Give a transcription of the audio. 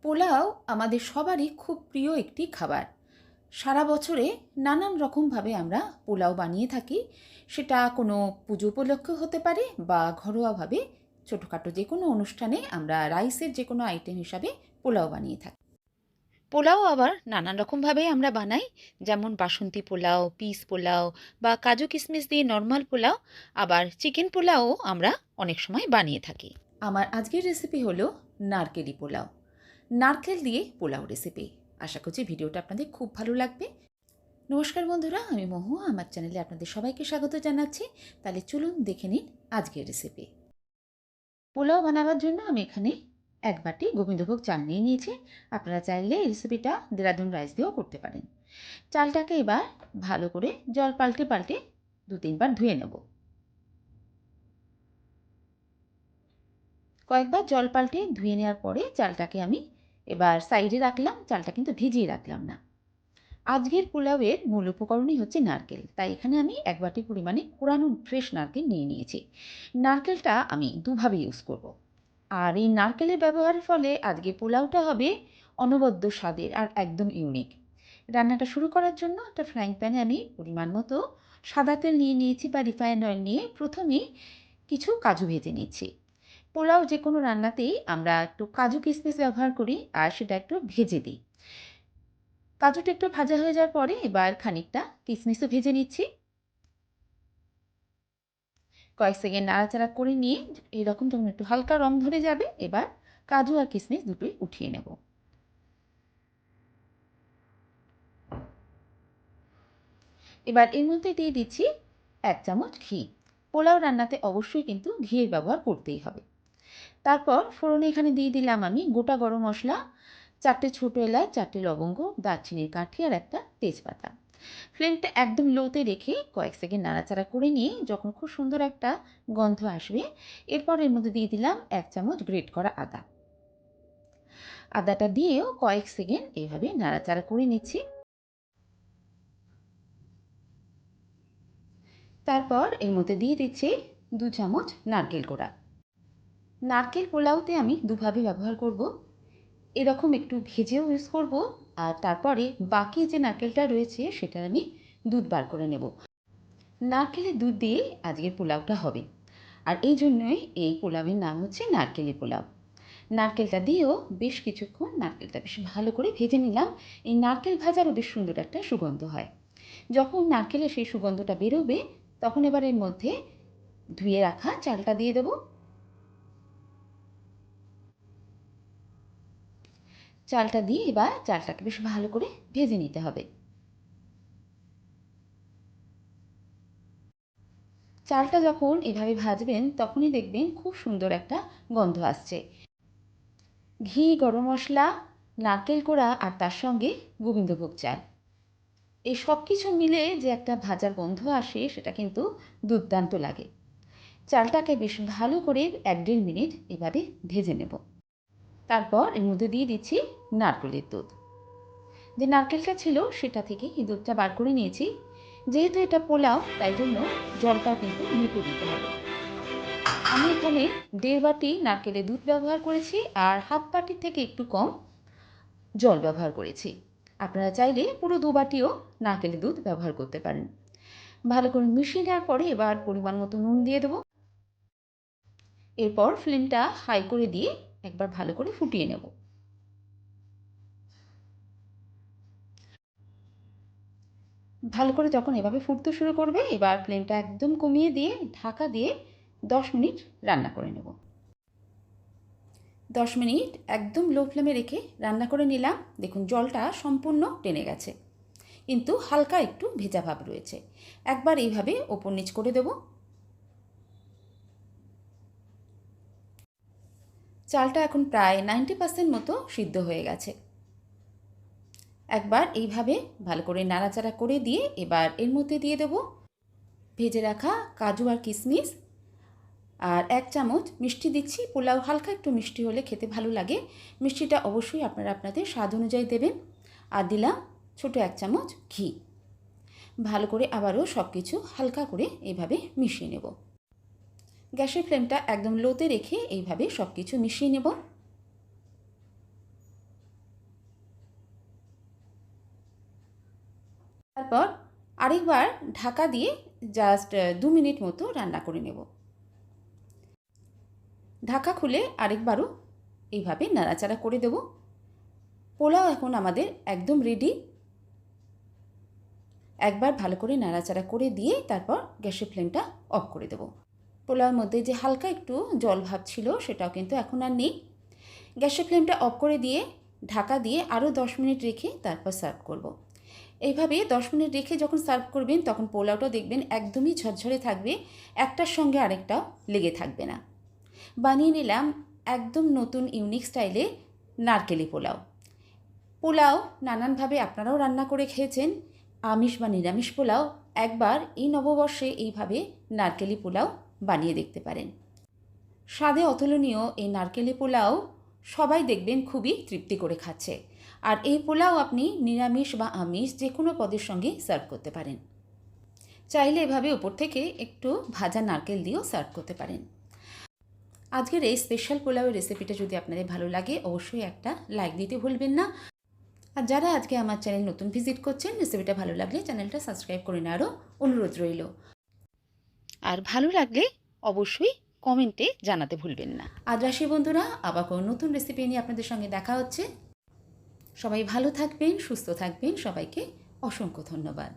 পোলাও আমাদের সবারই খুব প্রিয় একটি খাবার। সারা বছরে নানান রকমভাবে আমরা পোলাও বানিয়ে থাকি। সেটা কোনো পুজো উপলক্ষে হতে পারে বা ঘরোয়াভাবে ছোটোখাটো যে কোনো অনুষ্ঠানে আমরা রাইসের যে কোনো আইটেম হিসাবে পোলাও বানিয়ে থাকি। পোলাও আবার নানান রকমভাবে আমরা বানাই, যেমন বাসন্তী পোলাও, পিস পোলাও বা কাজু কিশমিশ দিয়ে নর্মাল পোলাও, আবার চিকেন পোলাও আমরা অনেক সময় বানিয়ে থাকি। আমার আজকের রেসিপি হলো নারকেলি পোলাও। নারকেল দিয়ে পোলাও রেসিপি। আশা করছি ভিডিওটা আপনাদের খুব ভালো লাগবে। নমস্কার বন্ধুরা, আমি মহু, আমার চ্যানেলে আপনাদের সবাইকে স্বাগত জানাচ্ছি। তাহলে চলুন দেখে নিন আজকের রেসিপি। পোলাও বানাবার জন্য আমি এখানে 1 বাটি গোবিন্দভোগ চাল নিয়ে নিয়েছি। আপনারা চাইলে এই রেসিপিটা দেরাদুন রাইস দিয়েও করতে পারেন। চালটাকে এবার ভালো করে জল পাল্টে পাল্টে 2-3 বার ধুয়ে নেব। কয়েকবার জল পাল্টে ধুয়ে নেওয়ার পরে চালটাকে আমি এবার সাইডে রাখলাম। চালটা কিন্তু ভিজিয়ে রাখলাম না। আজকের পোলাওয়ের মূল উপকরণই হচ্ছে নারকেল, তাই এখানে আমি 1 বাটি পরিমাণে কোরানো ফ্রেশ নারকেল নিয়ে নিয়েছি। নারকেলটা আমি দুভাবে ইউজ করব। আর এই নারকেলের ব্যবহারের ফলে আজকে পোলাওটা হবে অনবদ্য স্বাদের আর একদম ইউনিক। রান্নাটা শুরু করার জন্য একটা ফ্রাইং প্যানে আমি পরিমাণ মতো সাদা তেল নিয়ে নিয়েছি বা রিফাইন্ড অয়েল নিয়ে প্রথমেই কিছু কাজু ভেজে নিচ্ছি। পোলাও যে কোনো রান্নাতেই আমরা একটু কাজু কিশমিশ ব্যবহার করি আর সেটা একটু ভেজে দিই। কাজুটা একটু ভাজা হয়ে যাওয়ার পরে এবার খানিকটা কিশমিশও ভেজে নিচ্ছি। কয়েক সেকেন্ড নাড়াচাড়া করে নিয়ে এরকম যখন একটু হালকা রং ধরে যাবে, এবার কাজু আর কিশমিশ দুটোই উঠিয়ে নেব। এবার এর মধ্যে দিয়ে দিচ্ছি 1 চামচ ঘি। পোলাও রান্নাতে অবশ্যই কিন্তু ঘিয়ের ব্যবহার করতেই হবে। তারপর ফোড়নে এখানে দিয়ে দিলাম আমি গোটা গরম মশলা, 4টে ছোটো এলাচ, 4টে লবঙ্গ, দারচিনির কাঠি আর একটা তেজপাতা। ফ্লেমটা একদম লোতে রেখে কয়েক সেকেন্ড নাড়াচাড়া করে নিয়ে যখন খুব সুন্দর একটা গন্ধ আসবে, এরপর এর মধ্যে দিয়ে দিলাম 1 চামচ গ্রেট করা আদা। আদাটা দিয়েও কয়েক সেকেন্ড এইভাবে নাড়াচাড়া করে নিচ্ছি। তারপর এর মধ্যে দিয়ে দিচ্ছি 2 চামচ নারকেল কোড়া। নারকেল পোলাওতে আমি দুভাবে ব্যবহার করব। এরকম একটু ভেজেও ইউজ করব, আর তারপরে বাকি যে নারকেলটা রয়েছে সেটা আমি দুধ বার করে নেব। নারকেলের দুধ দিয়ে আজকের পোলাওটা হবে, আর এই জন্যই এই পোলাওয়ের নাম হচ্ছে নারকেলি পোলাও। নারকেলটা দিয়েও বেশ কিছুক্ষণ নারকেলটা বেশ ভালো করে ভেজে নিলাম। এই নারকেল ভাজারও বেশ সুন্দর একটা সুগন্ধ হয়। যখন নারকেলের সেই সুগন্ধটা বেরোবে, তখন এবার এর মধ্যে ধুয়ে রাখা চালটা দিয়ে দেবো। চালটা দিয়ে এবার চালটাকে বেশ ভালো করে ভেজে নিতে হবে। চালটা যখন এভাবে ভাজবেন তখনই দেখবেন খুব সুন্দর একটা গন্ধ আসছে। ঘি, গরম মশলা, নারকেল কোড়া আর তার সঙ্গে গোবিন্দভোগ চাল, এই সব কিছু মিলে যে একটা ভাজার গন্ধ আসে সেটা কিন্তু দুর্দান্ত লাগে। চালটাকে বেশ ভালো করে 1-1.5 মিনিট এভাবে ভেজে নেব। তারপর এর মধ্যে দিয়ে দিচ্ছি নারকেলের দুধ। যে নারকেলটা ছিল সেটা থেকে এই দুধটা বার করে নিয়েছি। যেহেতু এটা পোলাও, তাই জন্য জলটা কিন্তু মেপে দিতে হবে। আমি এখানে 1.5 বাটি নারকেলের দুধ ব্যবহার করেছি আর হাফ বাটির থেকে একটু কম জল ব্যবহার করেছি। আপনারা চাইলে পুরো 2 বাটিও নারকেলের দুধ ব্যবহার করতে পারেন। ভালো করে মিশিয়ে নেওয়ার পরে এবার পরিমাণ মতো নুন দিয়ে দেবো। এরপর ফ্লেমটা হাই করে দিয়ে একবার ভালো করে ফুটিয়ে নেব। ভালো করে যখন এভাবে ফুটতে শুরু করবে, এবার ফ্লেমটা একদম কমিয়ে দিয়ে ঢাকা দিয়ে 10 মিনিট রান্না করে নেব। 10 মিনিট একদম লো ফ্লেমে রেখে রান্না করে নিলাম। দেখুন জলটা সম্পূর্ণ টেনে গেছে, কিন্তু হালকা একটু ভেজা ভাব রয়েছে। একবার এইভাবে ওপর নিচ করে দেব। চালটা এখন প্রায় 90% মতো সিদ্ধ হয়ে গেছে। একবার এইভাবে ভালো করে নাড়াচাড়া করে দিয়ে এবার এর মধ্যে দিয়ে দেব ভেজে রাখা কাজু আর কিশমিশ, আর 1 চামচ মিষ্টি দিচ্ছি। পোলাও হালকা একটু মিষ্টি হলে খেতে ভালো লাগে। মিষ্টিটা অবশ্যই আপনারা আপনাদের স্বাদ অনুযায়ী দেবেন। আর দিলাম ছোটো 1 চামচ ঘি। ভালো করে আবারও সব কিছু হালকা করে এইভাবে মিশিয়ে নেব। গ্যাসের ফ্লেমটা একদম লোতে রেখে এইভাবে সব কিছু মিশিয়ে নেব। তারপর আরেকবার ঢাকা দিয়ে জাস্ট 2 মিনিট মতো রান্না করে নেব। ঢাকা খুলে আরেকবারও এইভাবে নাড়াচাড়া করে দেব। পোলাও এখন আমাদের একদম রেডি। একবার ভালো করে নাড়াচাড়া করে দিয়ে তারপর গ্যাসের ফ্লেমটা অফ করে দেব। পোলাওর মধ্যে যে হালকা একটু জল ভাব ছিল সেটাও কিন্তু এখন আর নেই। গ্যাসের ফ্লেমটা অফ করে দিয়ে ঢাকা দিয়ে আরও 10 মিনিট রেখে তারপর সার্ভ করব। এইভাবে 10 মিনিট রেখে যখন সার্ভ করবেন তখন পোলাওটা দেখবেন একদমই ঝরঝরে থাকবে, একটার সঙ্গে আরেকটাও লেগে থাকবে না। বানিয়ে নিলাম একদম নতুন ইউনিক স্টাইলে নারকেলি পোলাও। পোলাও নানানভাবে আপনারাও রান্না করে খেয়েছেন। আমিষ বা নিরামিষ পোলাও একবার এই নববর্ষে এইভাবে নারকেলি পোলাও বানিয়ে দেখতে পারেন। স্বাদে অতুলনীয় এই নারকেলি পোলাও সবাই দেখবেন খুবই তৃপ্তি করে খাচ্ছে। আর এই পোলাও আপনি নিরামিষ বা আমিষ যে কোনো পদের সঙ্গে সার্ভ করতে পারেন। চাইলে এভাবে উপর থেকে একটু ভাজা নারকেল দিয়েও সার্ভ করতে পারেন। আজকের এই স্পেশাল পোলাওয়ের রেসিপিটা যদি আপনাদের ভালো লাগে অবশ্যই একটা লাইক দিতে ভুলবেন না। আর যারা আজকে আমার চ্যানেল নতুন ভিজিট করছেন, রেসিপিটা ভালো লাগলে চ্যানেলটা সাবস্ক্রাইব করে নেওয়ারও অনুরোধ রইল। আর ভালো লাগলে অবশ্যই কমেন্টে জানাতে ভুলবেন না। আজ আসি বন্ধুরা, আবার কোনো নতুন রেসিপি নিয়ে আপনাদের সঙ্গে দেখা হচ্ছে। সবাই ভালো থাকবেন, সুস্থ থাকবেন, সবাইকে অসংখ্য ধন্যবাদ।